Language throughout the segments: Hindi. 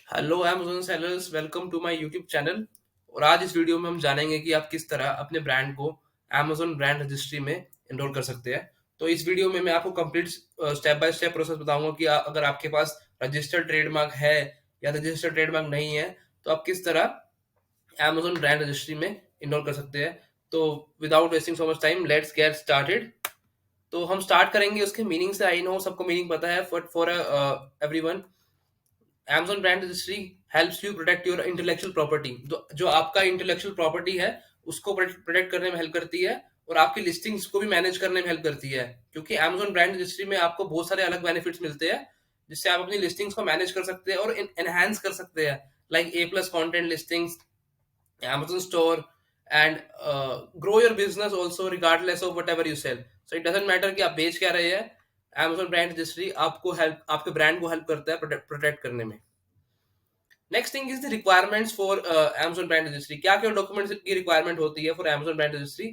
Hello Amazon sellers, welcome to my YouTube channel. और आज इस वीडियो में हम जानेंगे कि आप किस तरह अपने ब्रांड को Amazon ब्रांड रजिस्ट्री में एनरोल कर सकते हैं। तो इस वीडियो में मैं आपको complete step by step process बताऊंगा कि अगर आपके पास रजिस्टर्ड ट्रेडमार्क है या रजिस्टर्ड ट्रेडमार्क नहीं है तो आप किस तरह Amazon ब्रांड रजिस्ट्री में एनरोल कर सकते हैं। तो without wasting so much time, let's get started. तो हम स्टार्ट करेंगे उसके मीनिंग से। आई नो सबको मीनिंग पता है, but for everyone, Amazon brand registry helps you protect your intellectual property. जो आपका इंटेलेक्चुअल प्रॉपर्टी है उसको प्रोटेक्ट करने में हेल्प करती है और आपकी लिस्टिंग्स को भी मैनेज करने में हेल्प करती है। क्योंकि Amazon ब्रांड रजिस्ट्री में आपको बहुत सारे अलग बेनिफिट्स मिलते हैं जिससे आप अपनी लिस्टिंग्स को मैनेज कर सकते हैं और एनहांस कर सकते हैं, like a plus content listings, Amazon store, and grow your business also regardless of whatever you sell. So it doesn't matter कि आप बेच क्या रहे हैं, Amazon ब्रांड रजिस्ट्री आपको हेल्प, आपके ब्रांड को हेल्प करता है प्रोटेक्ट करने में। Next thing is the requirements for Amazon brand registry. क्या क्या डॉक्यूमेंट्स की रिक्वायरमेंट होती है for Amazon brand registry?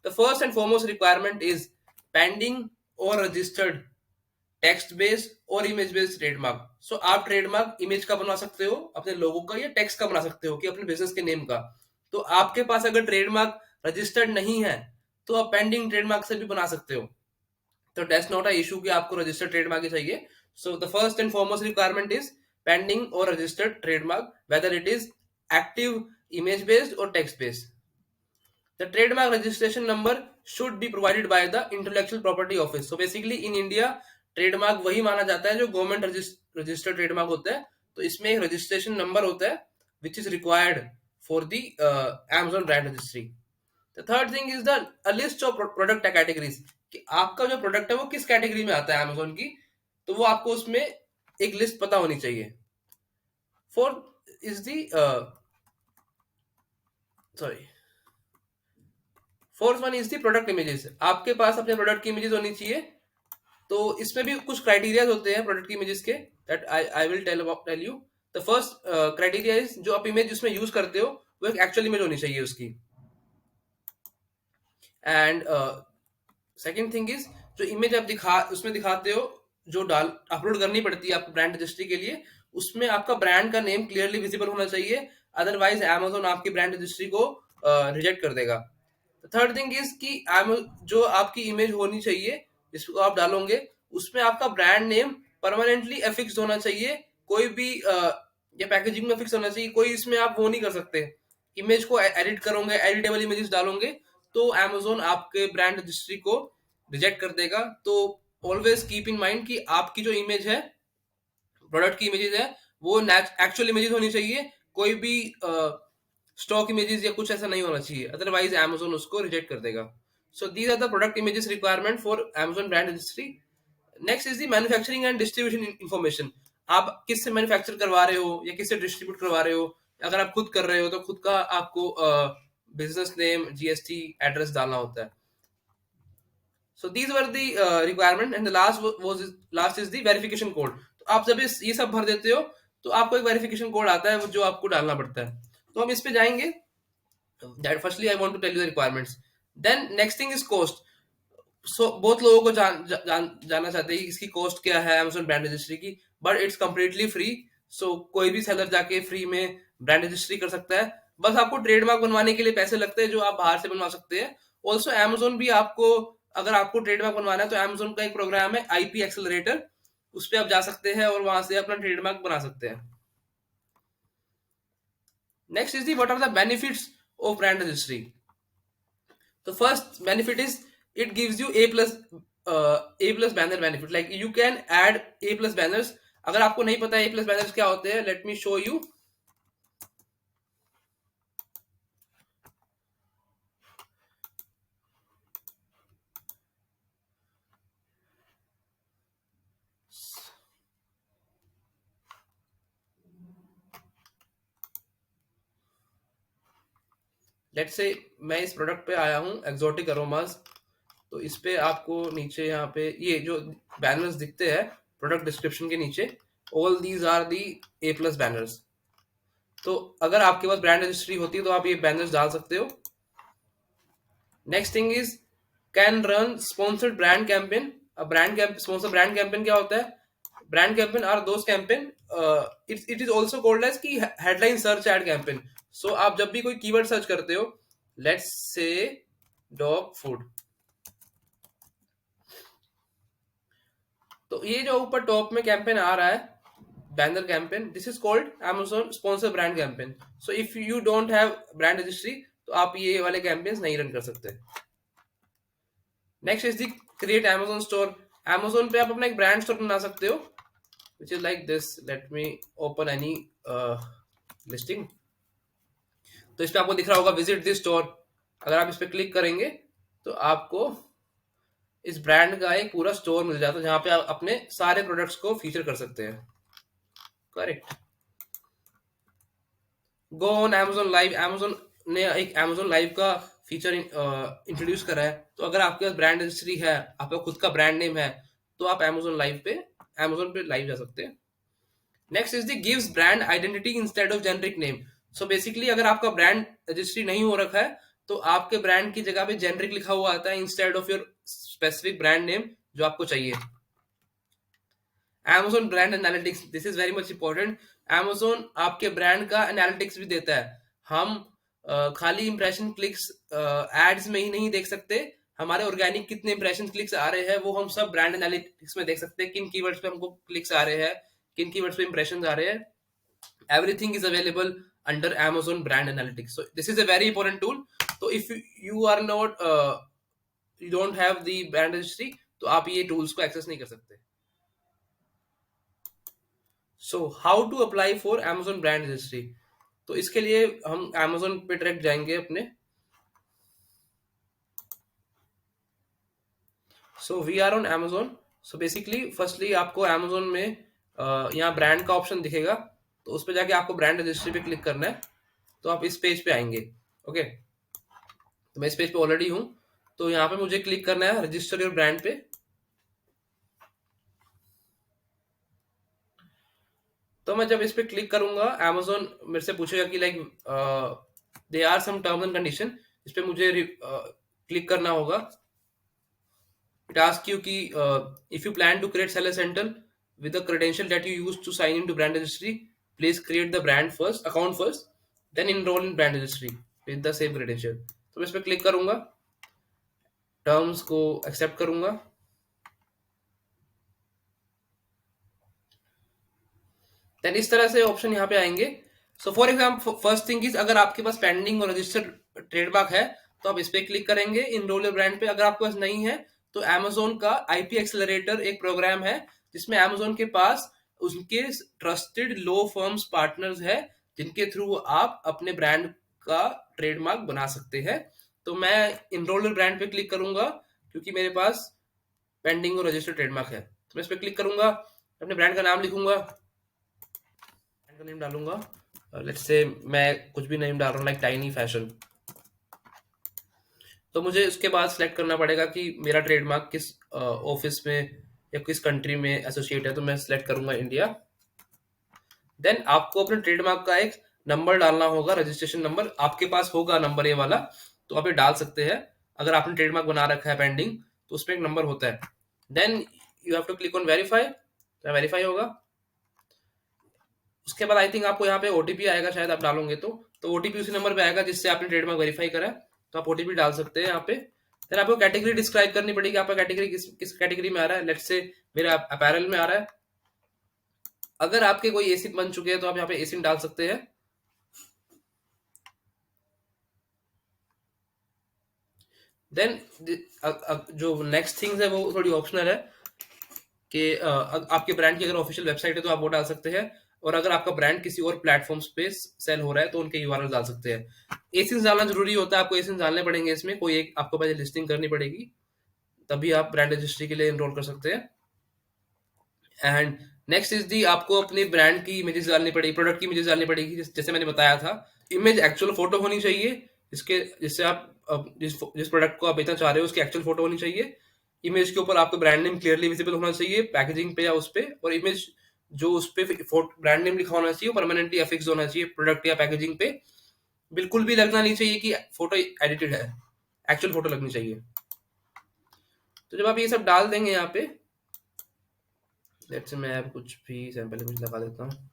The first and foremost requirement is pending or registered text based और इमेज बेस्ड ट्रेडमार्क। सो आप ट्रेडमार्क इमेज का बना सकते हो अपने लोगो का, या टेक्स्ट का बना सकते हो कि अपने बिजनेस के नेम का। तो आपके पास अगर ट्रेडमार्क रजिस्टर्ड नहीं है तो आप पेंडिंग ट्रेडमार्क से भी बना सकते हो। तो दैट्स नॉट अ इशू कि आपको रजिस्टर्ड ट्रेडमार्क ही चाहिए। So the first and foremost requirement is pending or registered trademark, whether it is active, image based or text based. The trademark registration number should be provided by the intellectual property office. So basically in India trademark वही माना जाता है जो गवर्नमेंट रजिस्टर्ड ट्रेडमार्क होता है। तो इसमें एक रजिस्ट्रेशन नंबर होता है which is required for the Amazon brand registry. The third thing is the list of product categories, कि आपका जो प्रोडक्ट है वो किस कैटेगरी में आता है Amazon की, तो वो आपको उसमें एक लिस्ट पता होनी चाहिए। Fourth is the sorry fourth one is the product images. आपके पास अपने प्रोडक्ट की इमेजेस होनी चाहिए। तो इसमें भी कुछ क्राइटेरियाज होते हैं प्रोडक्ट की इमेजेस के, that I will tell you. The first criteria is जो आप इमेज उसमें यूज करते हो वो एक एक्चुअल इमेज होनी चाहिए उसकी। एंड सेकंड थिंग इज जो इमेज आप उसमें दिखाते हो, जो डाल अपलोड करनी पड़ती है आपको ब्रांड रजिस्ट्री के लिए, उसमें आपका ब्रांड का नेम क्लियरली विजिबल होना चाहिए, अदरवाइज Amazon आपकी ब्रांड रजिस्ट्री को रिजेक्ट कर देगा। थर्ड थिंग इज कि जो आपकी इमेज होनी चाहिए जिसको आप डालोगे उसमें आपका ब्रांड नेम परमानेंटली एफिक्स होना चाहिए। कोई भी या पैकेजिंग में फिक्स होना चाहिए, कोई इसमें आप वो नहीं कर सकते। इमेज को एडिट करोगे, एडिटेबल इमेजेस डालोगे तो Amazon आपके ब्रांड रजिस्ट्री को रिजेक्ट कर देगा। तो ऑलवेज कीप इन माइंड कि आपकी जो इमेज है, प्रोडक्ट की इमेजेस है, वो एक्चुअल इमेजेस होनी चाहिए। कोई भी स्टॉक इमेजेस या कुछ ऐसा नहीं होना चाहिए, अदरवाइज Amazon उसको रिजेक्ट कर देगा। So these are the product images requirement for Amazon brand registry. Next is the manufacturing and distribution information. आप किससे मैन्युफैक्चर करवा रहे हो या किससे डिस्ट्रीब्यूट करवा रहे हो। अगर आप खुद कर रहे हो तो खुद का आपको बिजनेस नेम, जीएसटी, एड्रेस डालना होता है। So these were the requirement and the last is the verification code. तो आप जब ये सब भर देते हो तो आपको एक वेरिफिकेशन कोड आता है जो आपको डालना पड़ता है। तो हम इस पे जाएंगे। That firstly I want to tell you the requirements. Then next thing is cost. So बहुत लोगों को जानना चाहते हैं कि इसकी कॉस्ट क्या है Amazon ब्रांड रजिस्ट्री की, बट इट्स कम्प्लीटली फ्री। सो कोई भी सेलर जाके फ्री में ब्रांड रजिस्ट्री कर सकता है। बस आपको ट्रेडमार्क बनवाने के लिए पैसे लगते हैं जो आप बाहर से बनवा सकते हैं। ऑल्सो Amazon भी आपको, अगर आपको ट्रेडमार्क बनवाना है तो Amazon का एक प्रोग्राम है IP एक्सेलरेटर, उस पर आप जा सकते हैं और वहां से अपना ट्रेडमार्क बना सकते हैं। Next is the what are the benefits of brand registry. The first benefit is it gives you A plus banner benefit. Like you can add A plus banners. अगर आपको नहीं पता A plus banners क्या होते हैं, let me show you. Let's say मैं इस प्रोडक्ट पे आया हूँ एक्सोटिक अरोमास। तो इस पे आपको नीचे यहाँ पे ये जो बैनर्स दिखते हैं प्रोडक्ट डिस्क्रिप्शन के नीचे, all these are the A plus banners. तो अगर आपके पास ब्रांड रजिस्ट्री होती है तो आप ये बैनर्स डाल सकते हो। Next thing is can run sponsored brand campaign. Brand sponsor brand campaign क्या होता है? Brand campaign are those campaign, it is also called as key headline search ad campaign. So आप जब भी कोई कीवर्ड सर्च करते हो, लेट्स से डॉग फूड, तो ये जो ऊपर टॉप में कैंपेन आ रहा है, banner campaign, this is called Amazon sponsor brand campaign. So if you don't have brand registry, तो आप ये वाले कैंपेन्स नहीं रन कर सकते. Next is the create Amazon store. Amazon पे आप अपना एक ब्रांड स्टोर बना सकते हो, which is like this. Let me open any listing. तो इस पे आपको दिख रहा होगा विजिट दिस स्टोर. अगर आप इस पे क्लिक करेंगे तो आपको इस ब्रांड का एक पूरा स्टोर मिल जाता है, जहां पे आप अपने सारे प्रोडक्ट्स को फीचर कर सकते हैं. Correct. Go on Amazon live. Amazon ने एक Amazon लाइव का फीचर इंट्रोड्यूस करा है. तो अगर आपके पास ब्रांड रजिस्ट्री है, आपका खुद का ब्रांड नेम है, तो आप Amazon पे लाइव जा सकते हैं. Next is the gives brand identity instead of generic name. So basically अगर आपका ब्रांड रजिस्ट्री नहीं हो रखा है, तो आपके ब्रांड की जगह पे जेनरिक लिखा हुआ आता है instead of your specific brand name जो आपको चाहिए. Amazon brand analytics, this is very much important. Amazon आपके ब्रांड का एनालिटिक्स भी देता है. हम खाली इंप्रेशन क्लिक्स एड्स में ही नहीं देख सकते, हमारे ऑर्गेनिक कितने इंप्रेशन क्लिक्स आ रहे हैं वो हम सब ब्रांड एनालिटिक्स में देख सकते हैं. किन कीवर्ड्स पे हमको क्लिक्स आ रहे हैं, किन कीवर्ड्स पे इंप्रेशन आ रहे हैं. Everything is available under Amazon brand analytics. So this is a very important tool. तो if you are not, you don't have the brand registry, तो आप ये टूल्स को एक्सेस नहीं कर सकते. So how to apply for Amazon brand registry. तो इसके लिए हम Amazon पे डायरेक्ट जाएंगे अपने. So we are on Amazon. So basically firstly आपको Amazon में यहाँ ब्रांड का ऑप्शन दिखेगा, तो उस पर जाके आपको ब्रांड रजिस्ट्री पे क्लिक करना है. तो आप इस पेज पे आएंगे. ओके, तो मैं इस पेज पे ऑलरेडी हूँ. तो यहाँ पे मुझे क्लिक करना है रजिस्टर योर ब्रांड पे. तो मैं जब इस पे क्लिक करूंगा, Amazon मेरे से पूछेगा कि like they are some terms and condition. इस पे मुझे क्लिक करना होगा. It asks you कि if you plan to create seller central with the credential that you use to sign into brand registry, please create the account first, then enroll in brand registry with the same credential. तो मैं इस पे क्लिक करूंगा, टर्म्स को एक्सेप्ट करूंगा. देन इस तरह से ऑप्शन यहाँ पे आएंगे. So for example first thing is, अगर आपके पास पेंडिंग और रजिस्टर्ड ट्रेडमार्क है, तो आप इस पे क्लिक करेंगे इनरोल योर ब्रांड पे. अगर आपके पास नहीं है, तो Amazon का IP एक्सेलरेटर एक प्रोग्राम है, जिसमें Amazon के पास उनके ट्रस्टेड लो फर्म्स पार्टनर्स है, जिनके थ्रू आप अपने ब्रांड का ट्रेडमार्क बना सकते हैं. तो मैं इनरोल योर ब्रांड पे क्लिक करूंगा, क्योंकि मेरे पास पेंडिंग और रजिस्टर्ड ट्रेडमार्क है. तो मैं इस पे क्लिक करूंगा, अपने ब्रांड का नाम लिखूंगा, ब्रांड का नेम डालूंगा. लेट्स से मैं कुछ भी नेम डाल रहा हूँ, लाइक टाइनी फैशन. तो मुझे उसके बाद सिलेक्ट करना पड़ेगा कि मेरा ट्रेडमार्क किस ऑफिस में या किस कंट्री में एसोसिएट है. तो मैं सिलेक्ट करूंगा इंडिया. देन आपको अपने ट्रेडमार्क का एक नंबर डालना होगा, रजिस्ट्रेशन नंबर. आपके पास होगा नंबर ये वाला, तो आप ये डाल सकते हैं. अगर आपने ट्रेडमार्क बना रखा है पेंडिंग, तो उसमें एक नंबर होता है. Then you have to click on verify. तो वेरीफाई होगा. उसके बाद आई थिंक आपको यहाँ पे ओटीपी आएगा, शायद आप डालोगे तो ओटीपी उसी नंबर पे आएगा जिससे आपने ट्रेडमार्क वेरीफाई करा है. तो आप ओटीपी डाल सकते हैं यहाँ पे. फिर आपको कैटेगरी डिस्क्राइब करनी पड़ेगी, आपका कैटेगरी किस कैटेगरी में आ रहा है. लेट्स से मेरा अपैरल में आ रहा है. अगर आपके कोई एसिन बन चुके हैं, तो आप यहाँ पे एसिन डाल सकते हैं. देन जो नेक्स्ट थिंग्स है वो थोड़ी ऑप्शनल है, कि आपके ब्रांड की अगर ऑफिशियल वेबसाइट है तो आप वो डाल सकते हैं. और अगर आपका ब्रांड किसी और प्लेटफॉर्म्स पे सेल हो रहा है, तो उनके यूआरएल डाल सकते हैं. एसिन्स डालना जरूरी होता है, आपको एसिन्स डालने पड़ेंगे. इसमें कोई एक आपको पहले लिस्टिंग करनी पड़ेगी, तभी आप ब्रांड रजिस्ट्री के लिए एनरोल कर सकते हैं. एंड नेक्स्ट इज दी, आपको अपने ब्रांड की इमेजेस डालनी पड़ेगी, प्रोडक्ट की इमेजेस डालनी पड़ेगी. जैसे मैंने बताया था, इमेज एक्चुअल फोटो होनी चाहिए, जिससे आप जिस प्रोडक्ट को आप बेचना चाह रहे हो उसकी एक्चुअल फोटो होनी चाहिए. इमेज के ऊपर आपका ब्रांड नेम क्लियरली विजिबल होना चाहिए, पैकेजिंग पे या उस पे. और इमेज जो उस पे ब्रांड नेम लिखा होना चाहिए, परमानेंटली अफिक्स होना चाहिए प्रोडक्ट या पैकेजिंग पे. बिल्कुल भी लगना नहीं चाहिए कि फोटो एडिटेड है, एक्चुअल फोटो लगनी चाहिए. तो जब आप ये सब डाल देंगे यहाँ पे, लेट्स से मैं अब कुछ भी सैंपल इमेज लगा देता हूँ।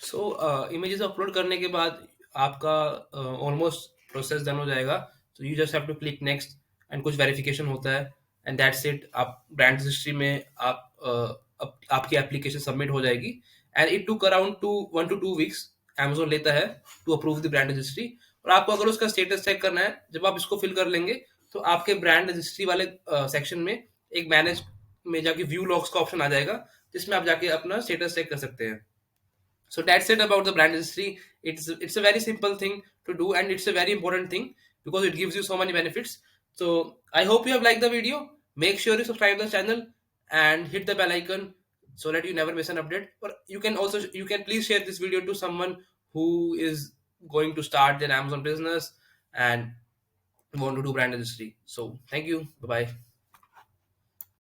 सो इमेजेस अपलोड करने के बाद आपका ऑलमोस्ट प्रोसेस डन हो जाएगा। तो you just have to click next and कुछ वेरिफिकेशन होता है एंड दैट्स इट। आप ब्रांड रजिस्ट्री में आपकी एप्लीकेशन सबमिट हो जाएगी and it took around 1 to 2 weeks Amazon लेता है to approve the brand registry. और आपको अगर उसका स्टेटस चेक करना है, जब आप इसको फिल कर लेंगे तो आपके ब्रांड रजिस्ट्री वाले सेक्शन में एक मैनेज में जाके व्यू लॉग्स का ऑप्शन आ जाएगा, जिसमें आप जाके अपना स्टेटस चेक कर सकते हैं। So that's it about the brand registry. It's a very simple thing to do, and it's a very important thing because it gives you so many benefits. So I hope you have liked the video. Make sure you subscribe the channel and hit the bell icon so that you never miss an update. Or you can please share this video to someone who is going to start their Amazon business and want to do brand registry. So thank you. Bye bye.